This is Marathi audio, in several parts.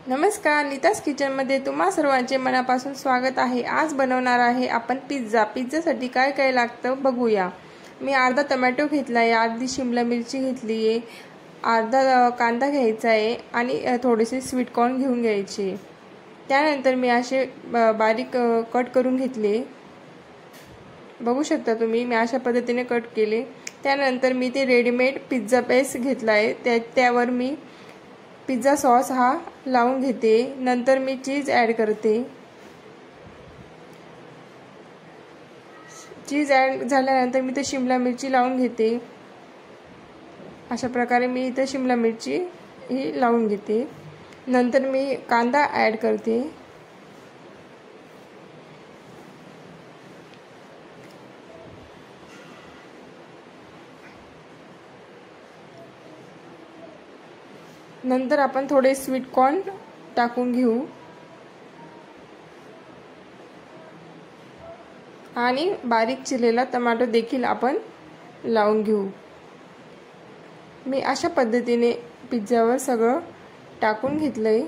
नमस्कार, नीताज किचनमध्ये तुम्हा सर्वांचे मनापासून स्वागत आहे। आज बनवणार आहे आपण पिझ्झा। पिझ्झासाठी काय काय लागतं बघूया। मी अर्धा टोमॅटो घेतला आहे, अर्धी शिमला मिरची घेतली आहे, अर्धा कांदा घ्यायचा आहे आणि थोडेसे स्वीट कॉर्न घेऊन घ्यायचे। त्यानंतर मी असे बारीक कट करून घेतले, बघू शकता तुम्ही। मी अशा पद्धतीने कट केले। त्यानंतर मी ते रेडीमेड पिझ्झा बेस घेतला आहे, त्यावर मी पिझ्झा सॉस हा लावून घेते। नंतर मी चीज ॲड करते। चीज ॲड झाल्यानंतर मी ते शिमला मिरची लावून घेते। अशा प्रकारे मी इथे शिमला मिरची ही लावून घेते। नंतर मी कांदा ॲड करते। नंतर आपण थोडे स्वीट कॉर्न टाकून घेऊ आणि बारीक चिरलेला टोमॅटो देखील आपण लावून घेऊ। मी अशा पद्धतीने पिझ्झावर सगळं टाकून घेतलंय।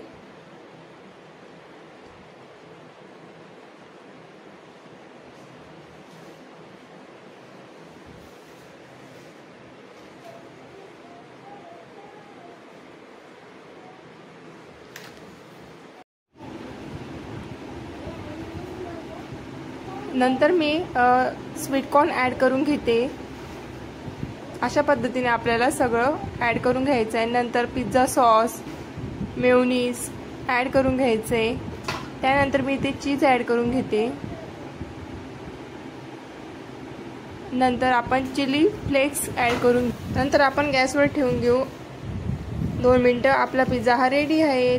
नंतर मी स्वीट कॉर्न ॲड करून घेते। अशा पद्धतीने आपल्याला सगळं ॲड करून घ्यायचं आहे। नंतर पिझ्झा सॉस, मेयोनीज ॲड करून घ्यायचं आहे। त्यानंतर मी इथे चीज ॲड करून घेते। नंतर आपण चिली फ्लेक्स ॲड करून नंतर आपण गॅसवर ठेवून घेऊ। 2 मिनिटं आपला पिझ्झा हा रेडी आहे।